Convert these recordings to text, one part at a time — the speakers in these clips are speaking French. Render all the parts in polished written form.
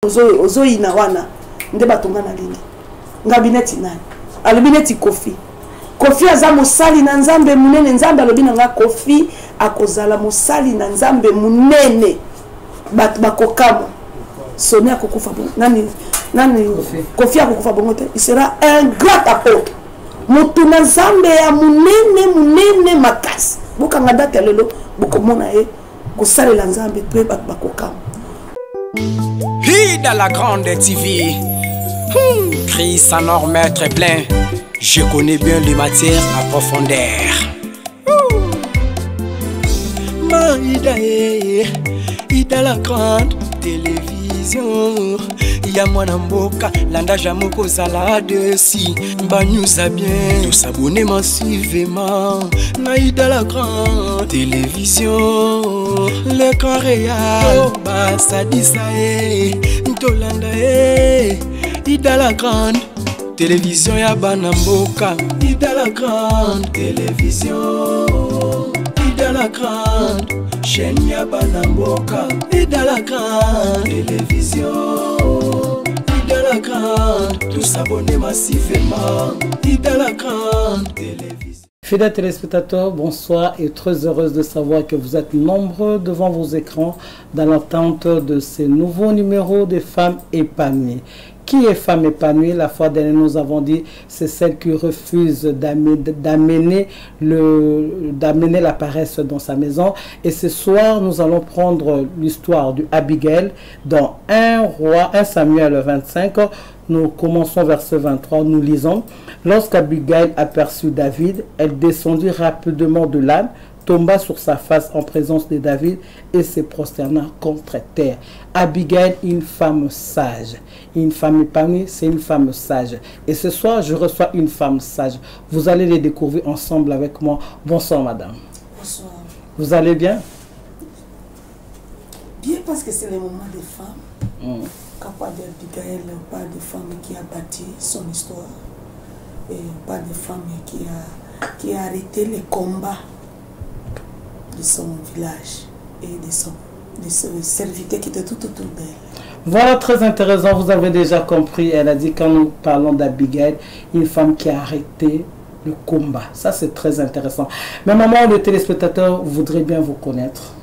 ozoyina wana nde batonga na lingi ngabi neti nani alobi neti Kofi aza mosali na nzambe munene nzambe alobi nanga Kofi akozala mosali na nzambe munene bato bakokama Sonia akokufa bongo nani Kofi akokufa bongo te il sera un grand apôtre motu na nzambe ya munene makasi bokanga date lelo bokomona ye kosalela nzambe pe bato bakokama. Dans la grande TV, crie sa norme très plein. Je connais bien les matières à profondeur. Ida la grande télévision. Ya mwana mboka landa jamoko zala desi ba news a bien tous s'abonner massivement na Ida la grande télévision l'écran réel ba sadisa ntolanda Ida la grande télévision ya bana mboka Ida la grande télévision Ida la grande chaîne ya bana mboka Ida la grande télévision Ida la grande, tous abonnés massivement. Ida la grande télévision. Fidèles téléspectateurs, bonsoir et très heureuse de savoir que vous êtes nombreux devant vos écrans dans l'attente de ces nouveaux numéros des femmes épanouies. Qui est femme épanouie? La fois dernière, nous avons dit c'est celle qui refuse d'amener la paresse dans sa maison. Et ce soir, nous allons prendre l'histoire d'Abigail dans 1 Samuel 25. Nous commençons verset 23, nous lisons. Lorsqu'Abigail aperçut David, elle descendit rapidement de l'âne, tomba sur sa face en présence de David et se prosterna contre terre. Abigail, une femme sage. Une femme épanouie, c'est une femme sage. Et ce soir, je reçois une femme sage. Vous allez les découvrir ensemble avec moi. Bonsoir, madame. Bonsoir. Vous allez bien? Bien, parce que c'est le moment des femmes. Quand on parle d'Abigail, on parle de femme qui a bâti son histoire. Et on parle de femme qui a arrêté les combats de son village et de ses serviteurs qui étaient tout autour d'elle. Voilà, très intéressant, vous avez déjà compris. Elle a dit quand nous parlons d'Abigail, une femme qui a arrêté le combat. Ça, c'est très intéressant. Mais maman, le téléspectateur voudrait bien vous connaître.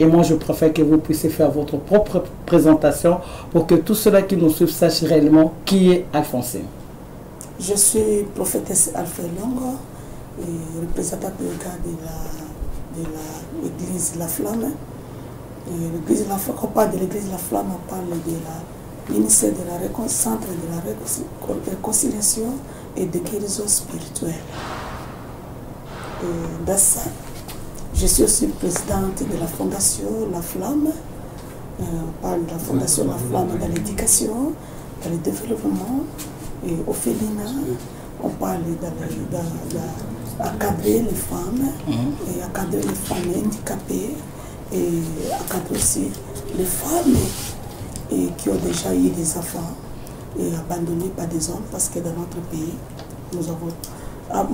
Et moi, je préfère que vous puissiez faire votre propre présentation pour que tous ceux-là qui nous suivent sachent réellement qui est Alphonsine. Je suis prophétesse Alpha Longo, représentante de l'église La Flamme. L'église La Flamme, quand on parle de l'église La Flamme, on parle de ministère de la centre de la réconciliation et de guérison spirituelle. Dans ça, je suis aussi présidente de la fondation La Flamme. On parle de la fondation La Flamme dans l'éducation, dans le développement et au féminin. On parle d'encadrer les femmes et encadrer les femmes handicapées et encadrer aussi les femmes qui ont déjà eu des enfants et abandonnés par des hommes parce que dans notre pays, nous avons,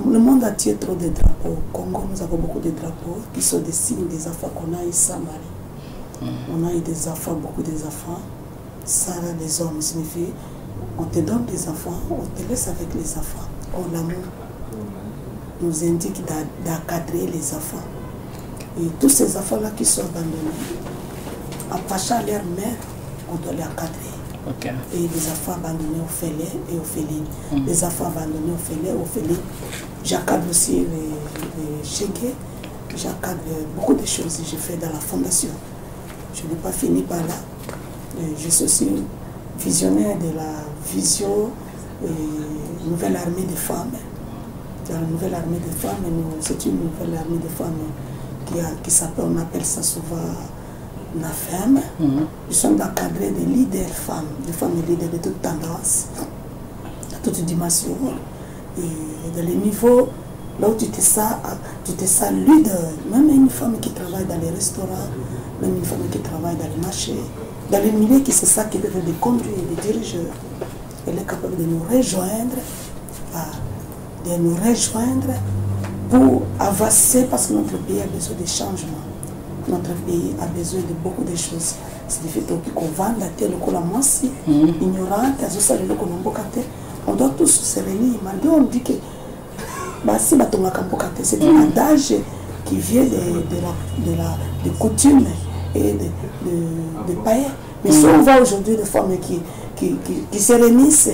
le monde entier trop de drapeaux. Au Congo, nous avons beaucoup de drapeaux qui sont des signes des enfants qu'on a eu sans mari. On a eu des enfants, beaucoup des enfants. Ça, les hommes signifie on te donne des enfants, on te laisse avec les enfants. Oh, l'amour nous indique d'encadrer les enfants. Et tous ces enfants-là qui sont abandonnés, en passant leur mère, on doit les encadrer. Okay. Et les enfants abandonnés au félin et au félines. Les enfants abandonnés au félin et au félines. J'encadre aussi les chégués. J'encadre beaucoup de choses que j'ai fait dans la fondation. Je n'ai pas fini par là. Je suis aussi visionnaire de la vision nouvelle armée de femmes. Dans la nouvelle armée de femmes, c'est une nouvelle armée de femmes qui s'appelle, on appelle ça souvent la femme. Nous sommes d'encadrer des leaders femmes, des femmes leaders de toute tendance, de toute dimension. Et dans les niveaux, là où tu te sens leader, même une femme qui travaille dans les restaurants, même une femme qui travaille dans les marchés, dans les milieux qui c'est ça qui devient des conduits, des dirigeurs, elle est capable de nous rejoindre, pour avancer parce que notre pays a besoin de changements. notre pays a besoin de beaucoup de choses. C'est du fait qu'on vend la terre, le colamoisi, ignorant, on doit tous se réunir. Maintenant, on dit que si c'est un adage qui vient de coutumes et de païens. Mais si on voit aujourd'hui des femmes qui se réunissent,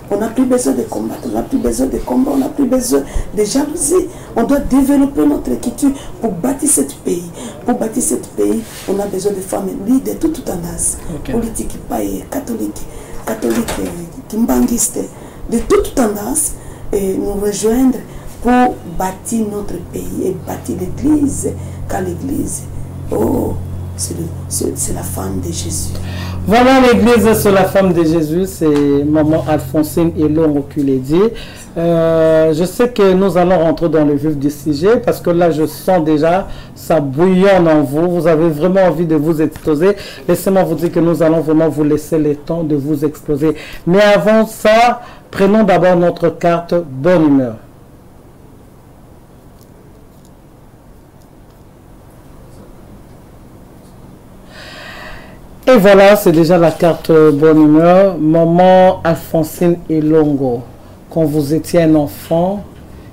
on n'a plus besoin de combattre, on n'a plus besoin de combat, on n'a plus besoin de jalousie. On doit développer notre culture pour bâtir ce pays. Pour bâtir ce pays, on a besoin de femmes libres de toute tendance. Politique, païen, catholique, kimbanguiste, de toute tendance, et nous rejoindre pour bâtir notre pays et bâtir l'église. Car l'église, c'est la femme de Jésus. Voilà, l'église, c'est la femme de Jésus. C'est maman Alphonsine Elongo qui l'a dit. Je sais que nous allons rentrer dans le vif du sujet parce que là, je sens déjà ça bouillonne en vous. Vous avez vraiment envie de vous exploser. Laissez-moi vous dire que nous allons vraiment vous laisser le temps de vous exploser. Mais avant ça, prenons d'abord notre carte bonne humeur. Et voilà, c'est déjà la carte bonne humeur. Maman Alphonsine Elongo, quand vous étiez un enfant,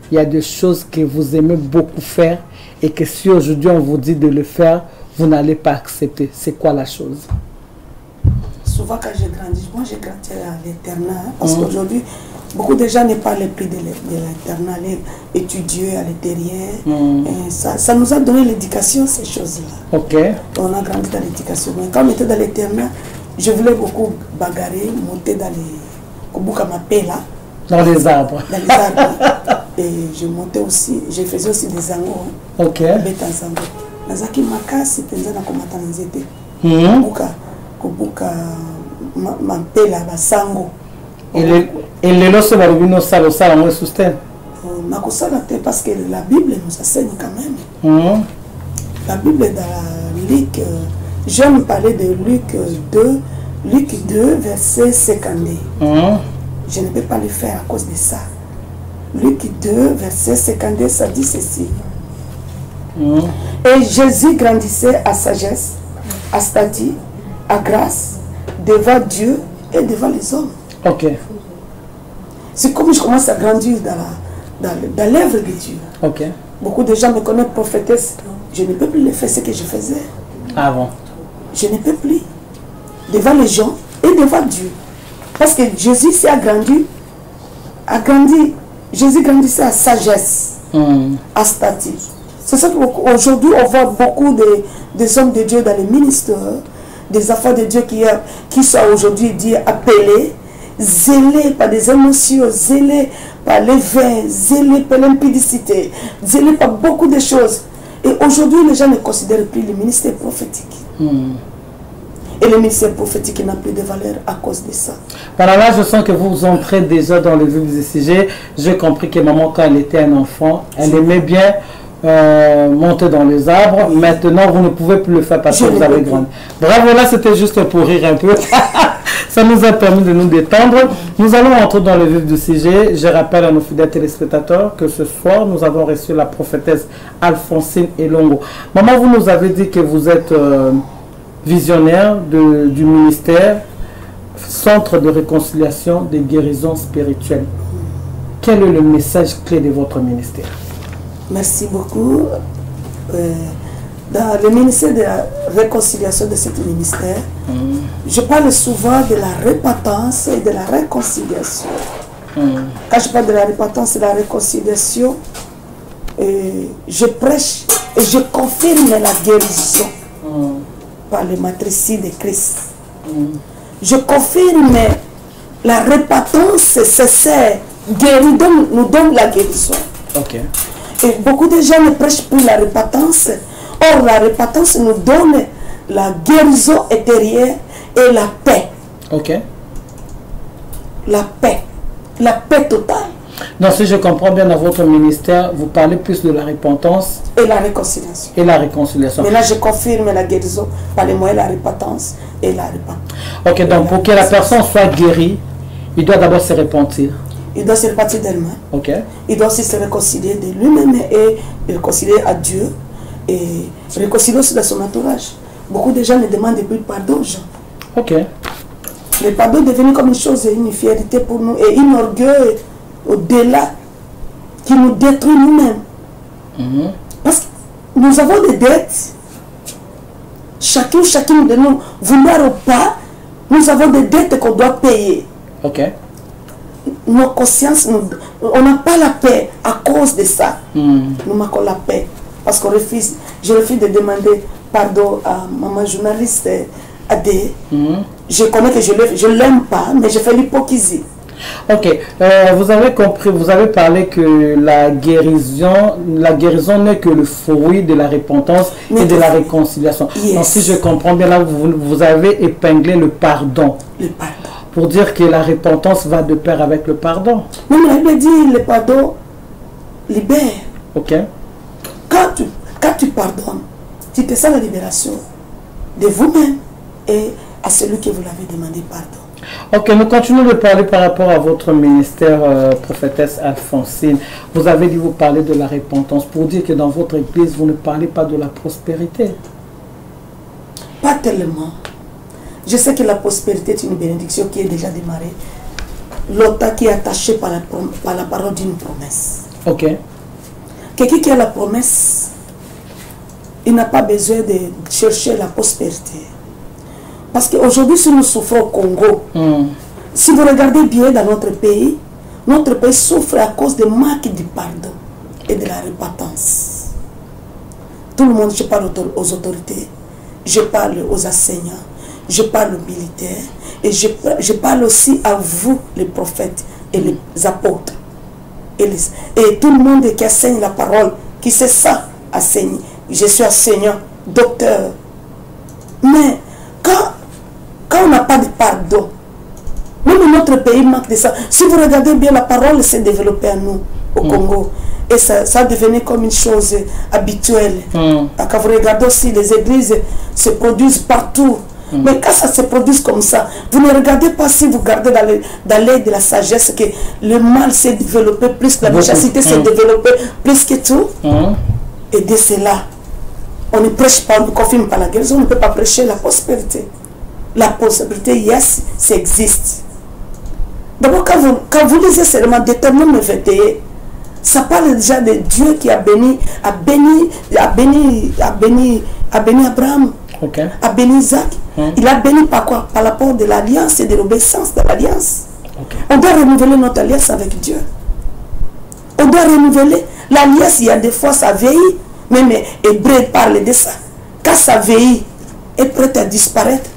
il y a des choses que vous aimez beaucoup faire et que si aujourd'hui on vous dit de le faire, vous n'allez pas accepter. C'est quoi la chose? Souvent quand j'ai grandi, moi j'ai grandi à l'internat, parce qu'aujourd'hui, beaucoup de gens ne parlent plus de l'internat, étudier à l'intérieur. Ça nous a donné l'éducation, ces choses-là. On a grandi dans l'éducation. Mais quand on était dans l'internat, je voulais beaucoup bagarrer, monter dans les... Dans les arbres. Dans les arbres. Et je montais aussi, je faisais aussi des angos. Bêta zango. Nazaki makasi, tenzana komata nzete. Kubuka mapela basango. Et les lois barubino salo sala moi soutien. Parce que la Bible nous enseigne quand même. La Bible dans Luc, j'aime parler de Luc 2, verset 52. Je ne peux pas le faire à cause de ça. Luc 2, verset 52, ça dit ceci. Et Jésus grandissait à sagesse, à stature, à grâce, devant Dieu et devant les hommes. C'est comme je commence à grandir dans l'œuvre de Dieu. Beaucoup de gens me connaissent prophétesse. Je ne peux plus le faire ce que je faisais. Avant. Je ne peux plus. Devant les gens et devant Dieu. Parce que Jésus s'est agrandi. Jésus grandissait à sagesse, à stature. C'est ça qu'aujourd'hui on voit beaucoup des hommes de Dieu dans les ministères, des enfants de Dieu qui sont aujourd'hui appelés, zélés par des émotions, zélés par les vins, zélés par l'impudicité, zélés par beaucoup de choses. Et aujourd'hui, les gens ne considèrent plus le ministère prophétique. Et le ministère prophétique n'a plus de valeur à cause de ça. Voilà, là, je sens que vous entrez déjà dans le vif du sujet. J'ai compris que maman, quand elle était un enfant, elle aimait bien monter dans les arbres. Maintenant, vous ne pouvez plus le faire parce que vous avez grandi. Bravo, là, c'était juste pour rire un peu. Ça nous a permis de nous détendre. Nous allons entrer dans le vif du sujet. Je rappelle à nos fidèles téléspectateurs que ce soir, nous avons reçu la prophétesse Alphonsine Elongo. Maman, vous nous avez dit que vous êtes visionnaire du ministère Centre de réconciliation des guérisons spirituelles. Quel est le message clé de votre ministère? Merci beaucoup. Dans le ministère de la réconciliation de ce ministère, je parle souvent de la repentance et de la réconciliation. Quand je parle de la repentance et de la réconciliation, je prêche et je confirme la guérison par le matricide de Christ. Je confirme la repentance, c'est guéri, nous donne la guérison. Et beaucoup de gens ne prêchent plus la repentance. Or, la repentance nous donne la guérison intérieure et la paix. La paix totale. Donc, si je comprends bien dans votre ministère, vous parlez plus de la repentance et la réconciliation. Mais là, je confirme la guérison par les moyens de la repentance et la repentance. Donc pour que la personne soit guérie, il doit d'abord se repentir. Il doit se repentir d'elle-même. Il doit aussi se réconcilier de lui-même et réconcilier à Dieu. et réconcilier aussi dans son entourage. Beaucoup de gens ne demandent plus pardon aux gens. Ok. Le pardon est devenu comme une chose, une fierté pour nous et un orgueil au-delà qui nous détruit nous-mêmes. Parce que nous avons des dettes. Chacune de nous, vouloir ou pas, nous avons des dettes qu'on doit payer. Ok. Nos consciences, on n'a pas la paix à cause de ça. Nous manquons la paix. Parce qu'on refuse, je refuse de demander pardon à maman journaliste Adé. Je connais que je ne l'aime pas, mais je fais l'hypocrisie. Ok, vous avez compris, vous avez parlé que la guérison n'est que le fruit de la repentance et de la réconciliation. Yes. Donc si je comprends bien, là vous avez épinglé le pardon. Le pardon. Pour dire que la repentance va de pair avec le pardon. Non, mais elle me dit le pardon libère. Ok. Quand tu pardonnes, tu te sens la libération de vous-même et à celui que vous l'avez demandé pardon. Ok, nous continuons de parler par rapport à votre ministère, prophétesse Alphonsine. Vous avez dit, vous parlez de la repentance pour dire que dans votre église, vous ne parlez pas de la prospérité. Pas tellement. Je sais que la prospérité est une bénédiction qui est déjà démarrée. L'autre qui est attaché par la parole d'une promesse. Ok. Quelqu'un qui a la promesse, il n'a pas besoin de chercher la prospérité. Parce qu'aujourd'hui, si nous souffrons au Congo, si vous regardez bien dans notre pays souffre à cause de manque du pardon et de la repentance. Tout le monde, je parle aux autorités, je parle aux enseignants, je parle aux militaires, et je parle aussi à vous, les prophètes et les apôtres. Et tout le monde qui enseigne la parole, qui sait ça, enseigne. Je suis enseignant, docteur. Mais quand on n'a pas de pardon, même notre pays manque de ça. Si vous regardez bien, la parole s'est développée à nous, au Congo. Et ça devenait comme une chose habituelle. Quand vous regardez aussi, les églises se produisent partout. Mais quand ça se produit comme ça, vous ne regardez pas, si vous regardez dans l'œil de la sagesse, que le mal s'est développé plus, la méchanceté s'est développée plus que tout. Et de cela, on ne prêche pas, on ne confirme pas la guérison, on ne peut pas prêcher la prospérité. La prospérité, yes, ça existe. D'abord, quand vous lisez seulement Deutéronome 21, ça parle déjà de Dieu qui a béni Abraham, a béni Isaac. Il a béni par quoi? Par l'apport de l'alliance et de l'obéissance de l'alliance. On doit renouveler notre alliance avec Dieu. On doit renouveler l'alliance. Il y a des fois ça vieillit. Même Hébreu parle de ça. Quand ça vieillit, est prêt à disparaître.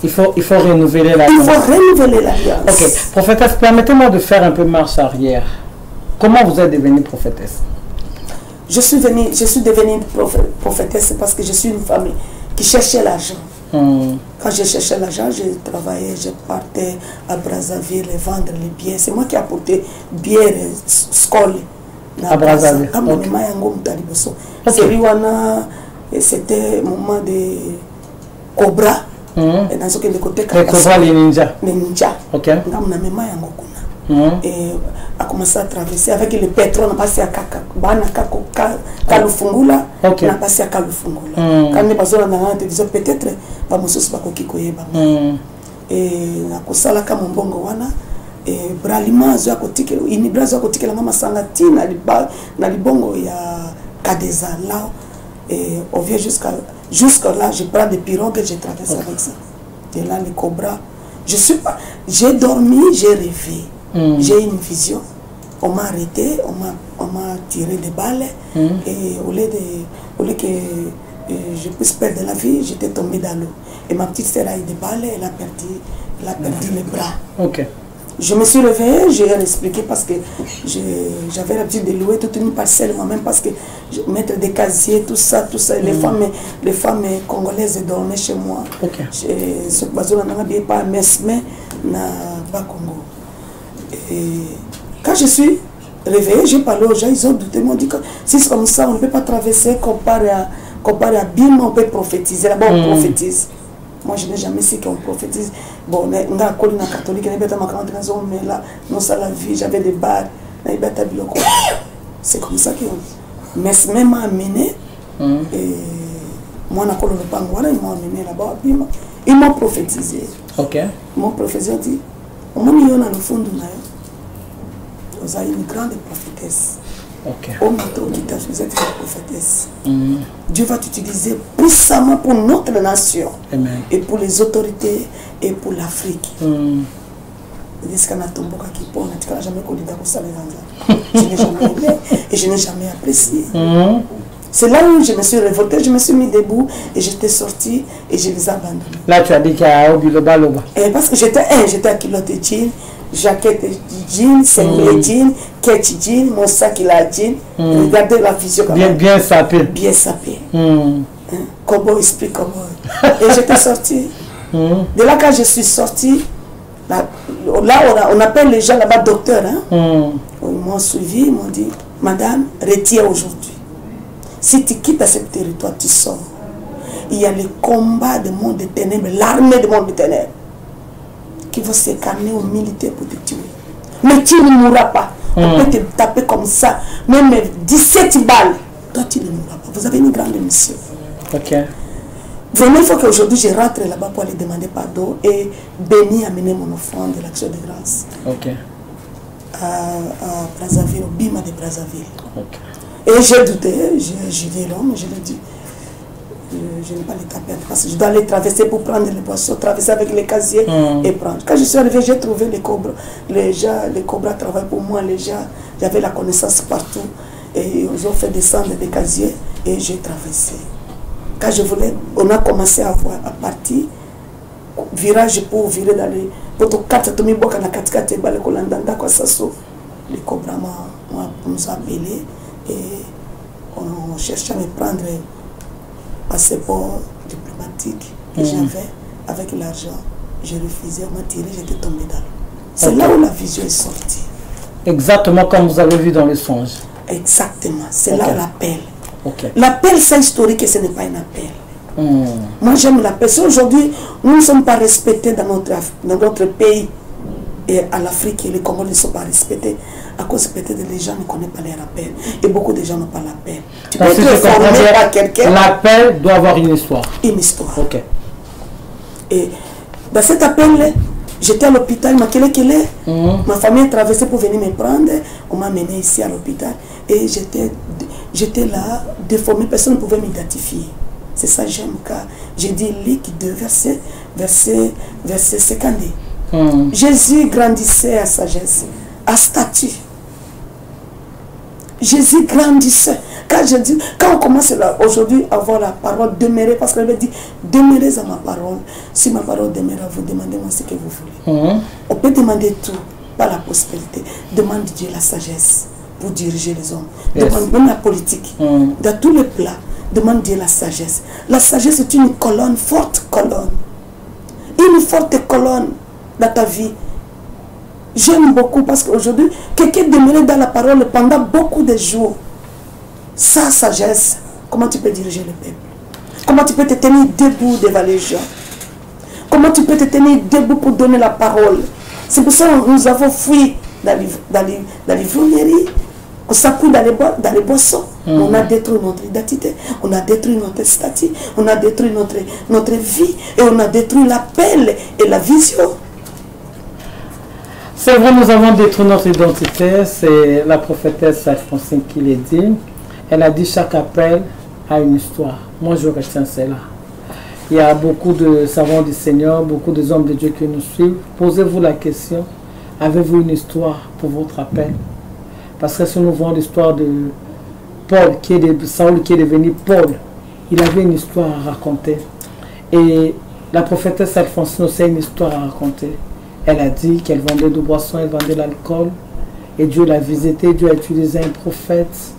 Il faut renouveler l'alliance. Il faut renouveler l'alliance. Ok, prophétesse, permettez-moi de faire un peu marche arrière. Comment vous êtes devenue prophétesse? Je suis devenue prophétesse parce que je suis une femme qui cherchait l'argent. Quand je cherchais l'argent, je travaillais, je partais à Brazzaville vendre les biens. C'est moi qui apportais bière, scole. À Brazzaville. C'était un moment de Cobra. Et dans ce que le côté les ninjas. Les ninjas. Ok. Et a commencé à traverser avec le pétrole, on a passé à Kalufungula, on a passé à Kalufungula. Quand on est passé dans la télévision, peut-être, on va se faire et na kosala kama mbongo wana et bralima zo akotike ini brazo akotike la mama sangati na libongo ya Kadeza là et on vient jusqu'à là, je prends des pirogues et je traverse avec ça. Et là les cobras, j'ai dormi, j'ai rêvé. J'ai une vision. On m'a arrêté, on m'a tiré des balles et au lieu que je puisse perdre la vie, j'étais tombé dans l'eau. Et ma petite sœur a eu des balles, elle a perdu les bras. Ok. Je me suis réveillée, j'ai expliqué parce que j'avais l'habitude de louer toute une parcelle moi-même parce que mettre des casiers, tout ça. Les femmes congolaises dormaient chez moi. Ok. Ce bateau n'a pas Mesme na Bakongo. Et quand je suis réveillée, j'ai parlé aux gens, ils ont douté, ils m'ont dit que si c'est comme ça, on ne peut pas traverser, comparé à Bim, on peut prophétiser. Là-bas, on prophétise. Moi, je n'ai jamais su qu'on prophétise. Bon, on est catholique, mais là, non, ça la vie, j'avais des bars, c'est comme ça que Mesme m'a amené Et moi, ils m'ont amené là-bas. Ils m'ont prophétisé. Ok. Ils m'ont prophétisé, dit, au moins, il y a dans le fond de vous avez une grande prophétesse. Ok. Au métro, vous êtes une prophétesse. Dieu va t'utiliser puissamment pour notre nation. Amen. Et pour les autorités et pour l'Afrique. Je n'ai jamais connu ça. Je n'ai jamais aimé et je n'ai jamais apprécié. C'est là où je me suis révoltée, je me suis mis debout et j'étais sortie et je les ai abandonnés. Là, tu as dit qu'il y a un parce que j'étais à culotte de jean, jaquette de jean, singlet jean, ketch jean, mon sac il a jean. Regardez la vision comme bien sapé. Bien sapé. Cowboy explique cowboy. Et j'étais sortie. De là, quand je suis sortie, là on appelle les gens là-bas docteurs. Ils m'ont suivi, ils m'ont dit, madame, retire aujourd'hui. Si tu quittes ce territoire, tu sors. Il y a les combats du monde des ténèbres, l'armée du monde des ténèbres, qui va s'incarner aux militaires pour te tuer. Mais tu ne mourras pas. On peut te taper comme ça, même 17 balles. Toi, tu ne mourras pas. Vous avez une grande mission. Ok. Vraiment, il faut qu'aujourd'hui, je rentre là-bas pour aller demander pardon et bénir, amener mon offrande de l'action de grâce. Ok. À Brazzaville, au Bima de Brazzaville. Ok. Et j'ai douté, j'ai dit non, mais je lui ai dit, je n'ai pas les taper parce que je dois aller traverser pour prendre les boissons, traverser avec les casiers et prendre. Quand je suis arrivé, j'ai trouvé les cobras. Les cobras travaillent pour moi, les gens, j'avais la connaissance partout. Et ils ont fait descendre des casiers et j'ai traversé. Quand je voulais, on a commencé à voir à partir, virage pour virer dans les... Pour tout quatre, tout le monde a 4 les cobras nous ont appelés. Et on cherchait à me prendre un passeport diplomatique que j'avais avec l'argent. Je refusais, on m'a tiré, j'étais tombé dans l'eau. C'est là où la vision est sortie. Exactement comme vous avez vu dans les songes. Exactement, c'est là l'appel. L'appel, c'est historique et ce n'est pas un appel. Moi, j'aime l'appel. Si aujourd'hui, nous ne sommes pas respectés dans notre pays, et à l'Afrique, les Congolais ne sont pas respectés à cause peut-être que les gens ne connaissent pas les rappels. Et beaucoup de gens n'ont pas l'appel. Tu peux être formé par quelqu'un. L'appel doit avoir une histoire. Une histoire. Ok. Et dans cet appel, j'étais à l'hôpital, ma famille a traversé pour venir me prendre. On m'a mené ici à l'hôpital. Et j'étais là, déformé, personne ne pouvait m'identifier. C'est ça que j'aime, car j'ai dit Luc 2, verset 50. Jésus grandissait à sagesse, à statut. Jésus grandissait. Quand on commence aujourd'hui à avoir la parole, demeurer, parce qu'elle avait dit, demeurez à ma parole. Si ma parole demeure à vous, demandez-moi ce que vous voulez. On peut demander tout, pas la prospérité. Demande Dieu la sagesse pour diriger les hommes. Demande même la politique. Dans tous les plats, demande Dieu la sagesse. La sagesse est une colonne, forte colonne. Une forte colonne dans ta vie. J'aime beaucoup parce qu'aujourd'hui, quelqu'un demeure dans la parole pendant beaucoup de jours. Sa sagesse, comment tu peux diriger le peuple? Comment tu peux te tenir debout devant les gens? Comment tu peux te tenir debout pour donner la parole? C'est pour ça que nous avons fui dans les vronneries, on s'appuie dans les boissons. On a détruit notre identité, on a détruit notre statut, on a détruit notre vie et on a détruit l'appel et la vision. C'est vrai, nous avons détruit notre identité. C'est la prophétesse Alphonsine qui l'a dit. Elle a dit chaque appel a une histoire. Moi, je retiens cela. Il y a beaucoup de savants du Seigneur, beaucoup de hommes de Dieu qui nous suivent. Posez-vous la question, avez-vous une histoire pour votre appel? Parce que si nous voyons l'histoire de Paul, Saül qui est devenu Paul, il avait une histoire à raconter. Et la prophétesse Alphonsine aussi a une histoire à raconter. Elle a dit qu'elle vendait de boissons, elle vendait l'alcool. Et Dieu l'a visité, Dieu a utilisé un prophète.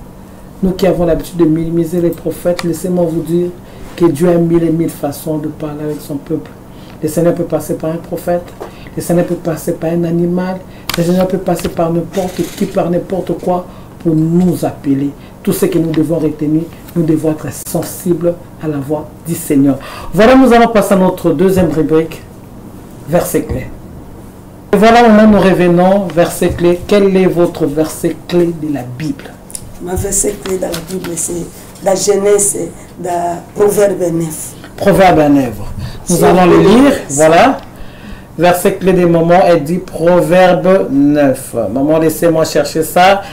Nous qui avons l'habitude de minimiser les prophètes, laissez-moi vous dire que Dieu a mille et mille façons de parler avec son peuple. Le Seigneur peut passer par un prophète, le Seigneur peut passer par un animal, le Seigneur peut passer par n'importe qui, par n'importe quoi, pour nous appeler. Tout ce que nous devons retenir, nous devons être sensibles à la voix du Seigneur. Voilà, nous allons passer à notre deuxième rubrique, verset clé. Et voilà, maintenant nous revenons, verset clé. Quel est votre verset clé de la Bible? Ma verset clé dans la Bible, c'est la jeunesse de Proverbe 9. Proverbe 9. Nous allons le lire, voilà. Verset clé des moments est dit Proverbe 9. Maman, laissez-moi chercher ça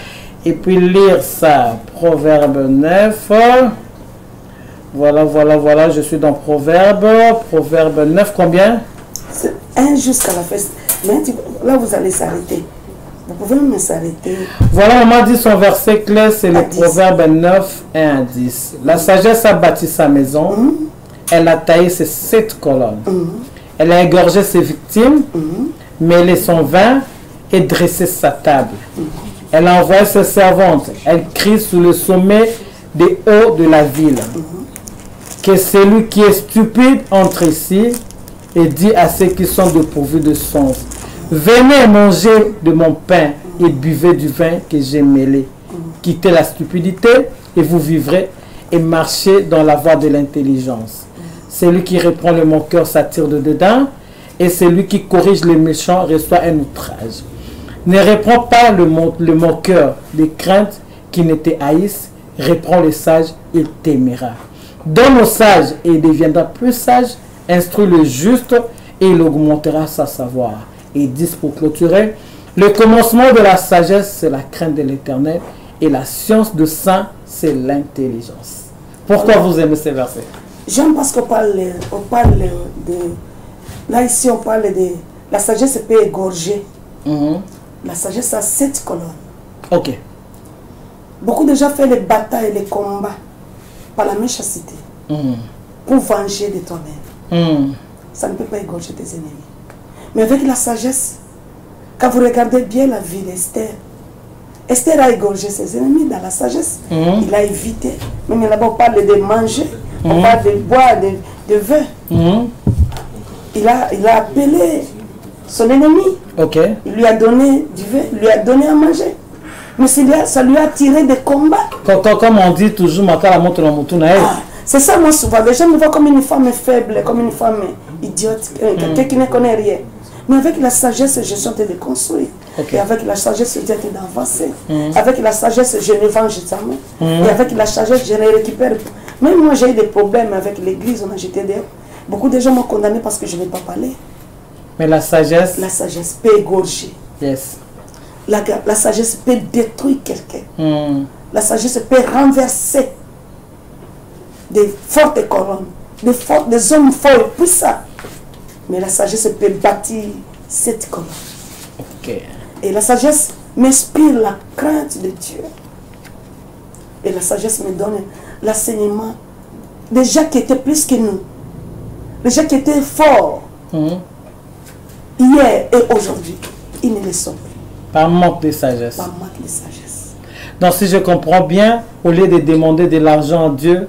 et puis lire ça. Proverbe 9. Voilà, voilà, voilà. Je suis dans Proverbe. Proverbe 9, combien? C'est 1 jusqu'à la fête. Mais là, vous allez s'arrêter. Vous pouvez me s'arrêter. Voilà, maman dit son verset clé, c'est le Proverbe 9, 1 à 10. La sagesse a bâti sa maison. Elle a taillé ses 7 colonnes. Elle a égorgé ses victimes, mêlé son vin et dressé sa table. Elle a envoyé ses servantes. Elle crie sous le sommet des hauts de la ville. Que celui qui est stupide entre ici et dit à ceux qui sont dépourvus de sens, venez manger de mon pain et buvez du vin que j'ai mêlé. Quittez la stupidité et vous vivrez et marchez dans la voie de l'intelligence. Celui qui reprend le moqueur s'attire de dedans et celui qui corrige les méchants reçoit un outrage. Ne reprends pas le moqueur des craintes qui ne te haïssent, reprends le sage, il t'aimera. Donne au sage et il deviendra plus sage, instruis le juste et il augmentera sa savoir. Et 10 pour clôturer, le commencement de la sagesse c'est la crainte de l'Éternel et la science de saint c'est l'intelligence. Pourquoi vous aimez ces versets? J'aime parce qu'on parle de... Là, ici, on parle de... La sagesse peut égorger. La sagesse a 7 colonnes. Ok. Beaucoup de gens font les batailles et les combats par la méchanceté. Pour venger de toi-même. Ça ne peut pas égorger tes ennemis. Mais avec la sagesse, quand vous regardez bien la vie d'Esther, Esther a égorgé ses ennemis dans la sagesse. Il a évité. Même là-bas, on parle de manger. On parle de boire, de vin. Il a appelé son ennemi. Il lui a donné du vin, il lui a donné à manger. Mais ça lui a tiré des combats. Comme on dit toujours, c'est ça, moi, souvent. Les gens me voient comme une femme faible, comme une femme idiote, quelqu'un qui ne connaît rien. Mais avec la sagesse, je suis en train de construire. Et avec la sagesse, je suis en train d'avancer. Avec la sagesse, je ne venge jamais. Et avec la sagesse, je récupère. Même moi, j'ai eu des problèmes avec l'église, on a jeté dehors. Beaucoup de gens m'ont condamné parce que je n'ai pas parlé. Mais la sagesse peut égorger. Yes. La sagesse peut détruire quelqu'un. La sagesse peut renverser des fortes colonnes, des hommes forts, puissants. Mais la sagesse peut bâtir cette colonne. Et la sagesse m'inspire la crainte de Dieu. Et la sagesse me donne l'enseignement des gens qui étaient plus que nous. Les gens qui étaient forts hier et aujourd'hui, ils ne le sont plus. Par manque de sagesse. Par manque de sagesse. Donc si je comprends bien, au lieu de demander de l'argent à Dieu,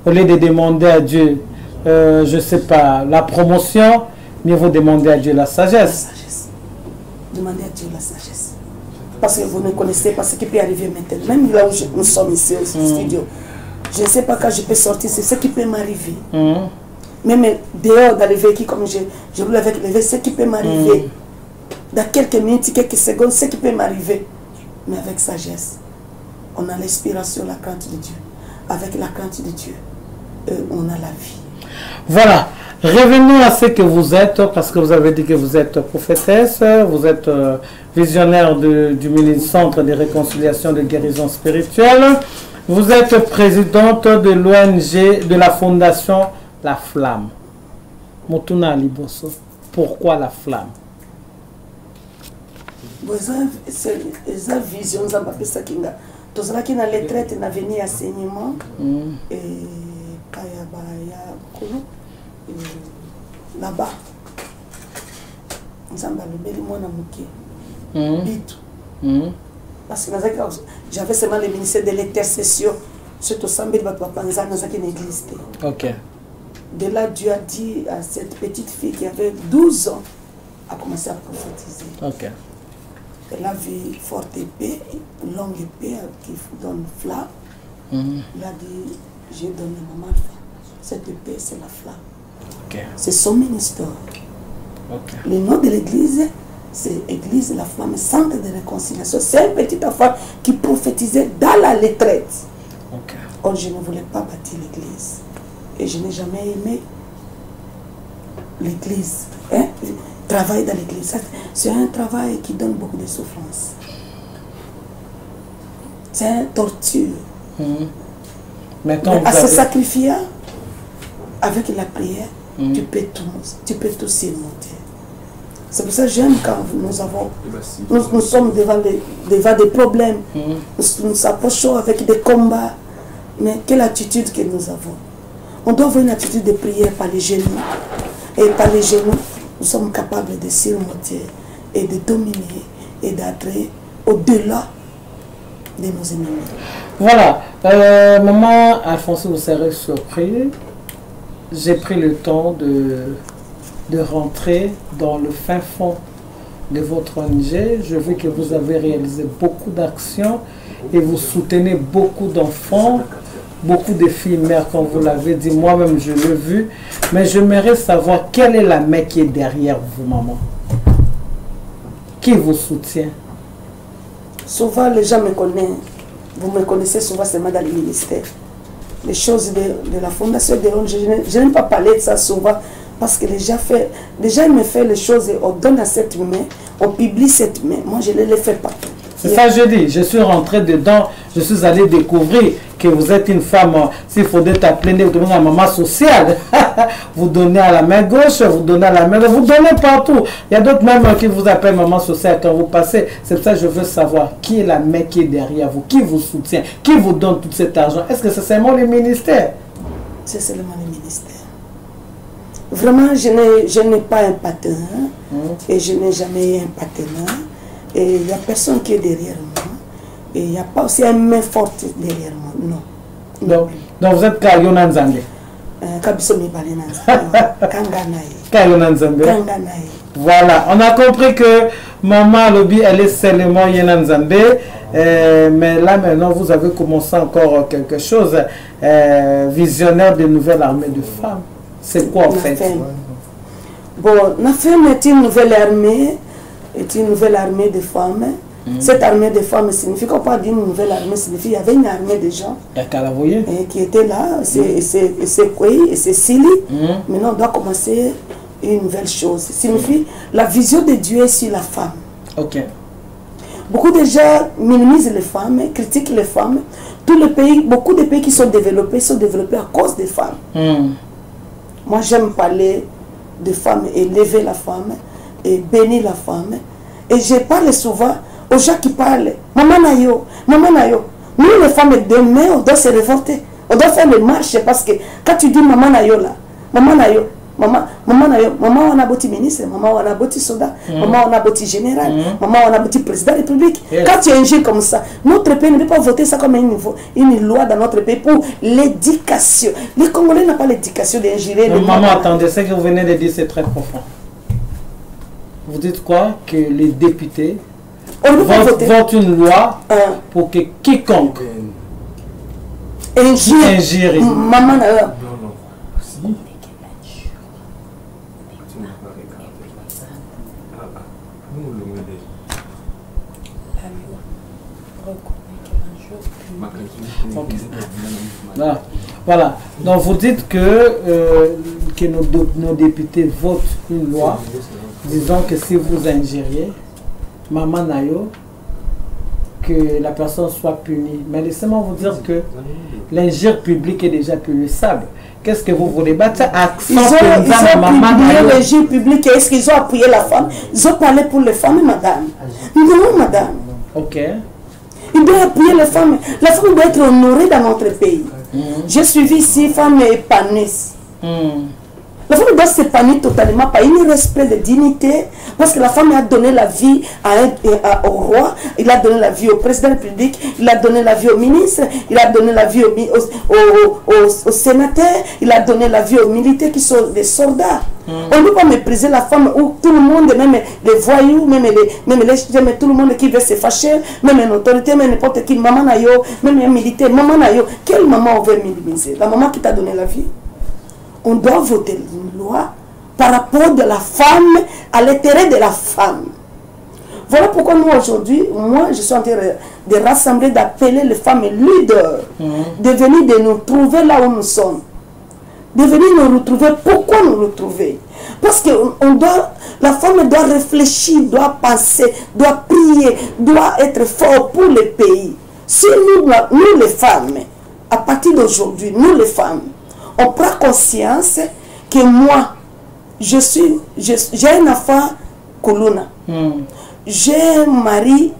au lieu de demander à Dieu, je ne sais pas, la promotion, mieux vaut demander à Dieu la sagesse. La sagesse. Demandez à Dieu la sagesse. Parce que vous ne connaissez pas ce qui peut arriver maintenant. Même là où nous sommes ici au studio. Je ne sais pas quand je peux sortir, c'est ce qui peut m'arriver. Même dehors dans le véhicule, comme je roule avec le véhicule, ce qui peut m'arriver. Dans quelques minutes, quelques secondes, ce qui peut m'arriver. Mais avec sagesse, on a l'inspiration, la crainte de Dieu. Avec la crainte de Dieu, on a la vie. Voilà. Revenons à ce que vous êtes, parce que vous avez dit que vous êtes prophétesse, vous êtes visionnaire du Centre de réconciliation de guérison spirituelle. Vous êtes présidente de l'ONG, de la fondation La Flamme. Motuna Liboso, pourquoi La Flamme? C'est une vision, nous avons ça qui a. Tout cela qui est dans les traites, n'a venu enseignement. Et là-bas, nous avons le bélimon à Mouké. Parce que j'avais seulement le ministère de l'intercession. Surtout Sambil Batwapanza, dans une église. De là, Dieu a dit à cette petite fille qui avait 12 ans, a commencé à prophétiser. Elle a vu forte épée, longue épée qui donne flamme. Il a dit, j'ai donné maman. Cette épée, c'est la flamme. C'est son ministère. Le nom de l'église, c'est Église La Flamme, Centre de réconciliation. C'est un petit enfant qui prophétisait dans la retraite. Or, je ne voulais pas bâtir l'église. Et je n'ai jamais aimé l'église. Hein? Travailler dans l'église, c'est un travail qui donne beaucoup de souffrance. C'est une torture. Mais quand à se sacrifier avec la prière, tu peux tout surmonter. C'est pour ça que j'aime quand nous sommes devant des problèmes, nous approchons avec des combats. Mais quelle attitude que nous avons? On doit avoir une attitude de prière par les genoux. Et par les genoux, nous sommes capables de surmonter et de dominer et d'être au-delà de nos ennemis. Voilà. Maman Alphonse, vous serez surpris. J'ai pris le temps de rentrer dans le fin fond de votre ONG. Je veux que vous avez réalisé beaucoup d'actions et vous soutenez beaucoup d'enfants, beaucoup de filles mères, comme vous l'avez dit. Moi-même, je l'ai vu. Mais j'aimerais savoir quelle est la main qui est derrière vous, maman. Qui vous soutient? Souvent, les gens me connaissent. Vous me connaissez souvent seulement dans le ministère. Les choses de la fondation de l'ONG, je n'aime pas parler de ça souvent. Parce que les gens me font les choses, on donne à cette main, on publie cette main. Moi, je ne les fais pas. C'est ça que je dis. Je suis rentré dedans, je suis allé découvrir que vous êtes une femme, s'il faudrait t'appeler, vous donnez à maman sociale. Vous donnez à la main gauche, vous donnez à la main gauche, vous donnez partout. Il y a d'autres même qui vous appellent maman sociale quand vous passez. C'est pour ça que je veux savoir qui est la main qui est derrière vous, qui vous soutient, qui vous donne tout cet argent. Est-ce que c'est seulement le ministère? C'est seulement le ministère. Vraiment, je n'ai pas un partenaire et je n'ai jamais eu un partenaire. Et il n'y a personne qui est derrière moi. Et il n'y a pas aussi une main forte derrière moi. Non. Donc vous êtes Kayona Nzambe. Voilà, on a compris que Maman Lobi, elle est seulement Yena Nzambe. Mais là maintenant, vous avez commencé encore quelque chose. Visionnaire de nouvelle armée de femmes. C'est quoi en fait? Bon, la femme est une nouvelle armée. Est une nouvelle armée de femmes. Cette armée de femmes signifie qu'on parle d'une nouvelle armée, signifie qu'il y avait une armée de gens qui étaient là, c'est Koué et c'est Sili. Maintenant, on doit commencer une nouvelle chose. Ça signifie la vision de Dieu sur la femme. Beaucoup de gens minimisent les femmes, critiquent les femmes. Tous les pays, beaucoup de pays qui sont développés à cause des femmes. Moi, j'aime parler de femmes, élever la femme et bénir la femme. Et je parle souvent aux gens qui parlent. Maman Nayo, maman Nayo. Nous, les femmes, demain, on doit se révolter. On doit faire les marches parce que quand tu dis maman Nayo là, maman Nayo, maman Nayo, maman on a beau ministre, maman on a beau soldat, maman on a beau général, maman on a beau président de la République. Quand tu agis comme ça, notre pays ne peut pas voter ça comme une loi dans notre pays pour l'éducation. Les Congolais n'ont pas l'éducation d'ingérer. Maman, attendez, ce que vous venez de dire, c'est très profond. Vous dites quoi? Que les députés votent une loi pour que quiconque ingère. Maman, non. Si. Voilà. Donc vous dites que nos députés votent une loi disant que si vous ingériez, maman Nayo, que la personne soit punie. Mais laissez-moi vous dire que l'injure publique est déjà punissable. Qu'est-ce que vous voulez battre? Ils ont publié l'injure publique. Est-ce qu'ils ont appuyé la femme? Ils ont parlé pour les femmes, madame. Non, madame. Ok. Ils doivent appuyer les femmes. La femme doit être honorée dans notre pays. J'ai suivi ici femmes épanouissent. La femme doit s'épanouir totalement par un respect de dignité, parce que la femme a donné la vie au roi, il a donné la vie au président de la République, il a donné la vie au ministre, il a donné la vie au sénateur, il a donné la vie aux militaires qui sont des soldats. On ne peut pas mépriser la femme où tout le monde, même les voyous, même tout le monde qui veut se fâcher, même une autorité, même n'importe qui, maman Nayo, même un militaire, maman Nayo, quelle maman on veut minimiser? La maman qui t'a donné la vie. On doit voter une loi par rapport de la femme à l'intérêt de la femme. Voilà pourquoi nous aujourd'hui, moi je suis en train de rassembler, d'appeler les femmes leaders, de venir de nous trouver là où nous sommes, de venir nous retrouver. Pourquoi nous retrouver? Parce que la femme doit réfléchir, doit penser, doit prier, doit être fort pour le pays. Si nous les femmes, à partir d'aujourd'hui, nous les femmes, on prend conscience que moi, j'ai un enfant Koulouna, j'ai un mari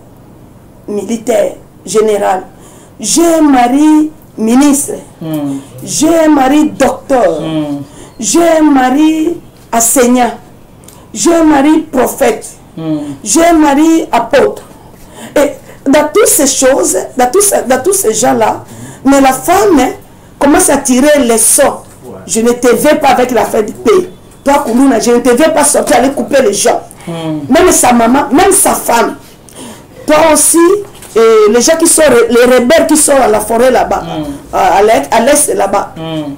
militaire, général, j'ai un mari ministre, j'ai un mari docteur, j'ai un mari enseignant, j'ai un mari prophète, j'ai un mari apôtre. Et dans toutes ces choses, dans tous ces gens-là, mais la femme commence à tirer les sons. Je ne te veux pas avec l'affaire du pays. Toi, Koulouna, je ne te veux pas sortir aller couper les gens. Même sa maman, même sa femme. Toi aussi, les gens qui sont, les rebelles qui sont à la forêt là-bas, à l'est là-bas.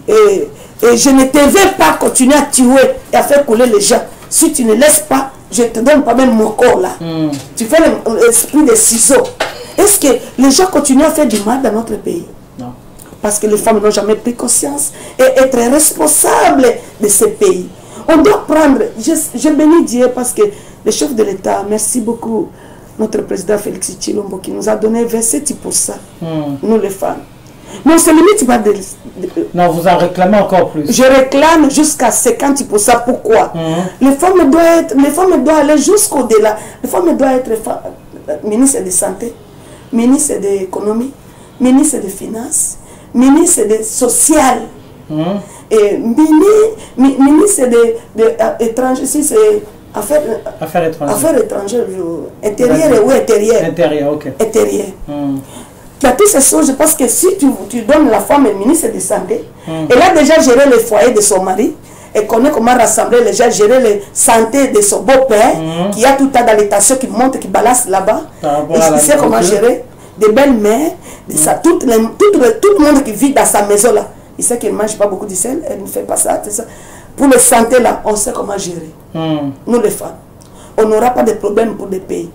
Et je ne te veux pas continuer à tuer et à faire couler les gens. Si tu ne laisses pas, je te donne pas même mon corps là. Tu fais l'esprit des ciseaux. Est-ce que les gens continuent à faire du mal dans notre pays? Non. Parce que les femmes n'ont jamais pris conscience et être responsables de ce pays. On doit prendre, je bénis Dieu parce que le chef de l'État, merci beaucoup, notre président Félix Tshilombo, qui nous a donné 27%, nous les femmes. Mais on se limite pas de... Non, vous en réclamez encore plus. Je réclame jusqu'à 50%. Pourquoi? Les femmes doivent aller jusqu'au-delà. Les femmes doivent être ministre de Santé, ministre de l'Économie, ministre des Finances, ministre de Social, et ministre de étrangers, si c'est affaires étrangères, intérieures ou intérieures. Intérieures, ok. Intérieures. Il y a toutes ces choses, je pense que si tu donnes la femme ministre de Santé, elle a déjà géré le foyer de son mari, elle connaît comment rassembler les gens, gérer la santé de son beau-père, qui a tout le temps d'alimentation, qui monte, qui balance là-bas. Il sait comment gérer des belles-mères, tout le monde qui vit dans sa maison là. Il sait qu'elle ne mange pas beaucoup de sel, elle ne fait pas ça, ça. Pour la santé là, on sait comment gérer. Nous les femmes. On n'aura pas de problème pour les pays.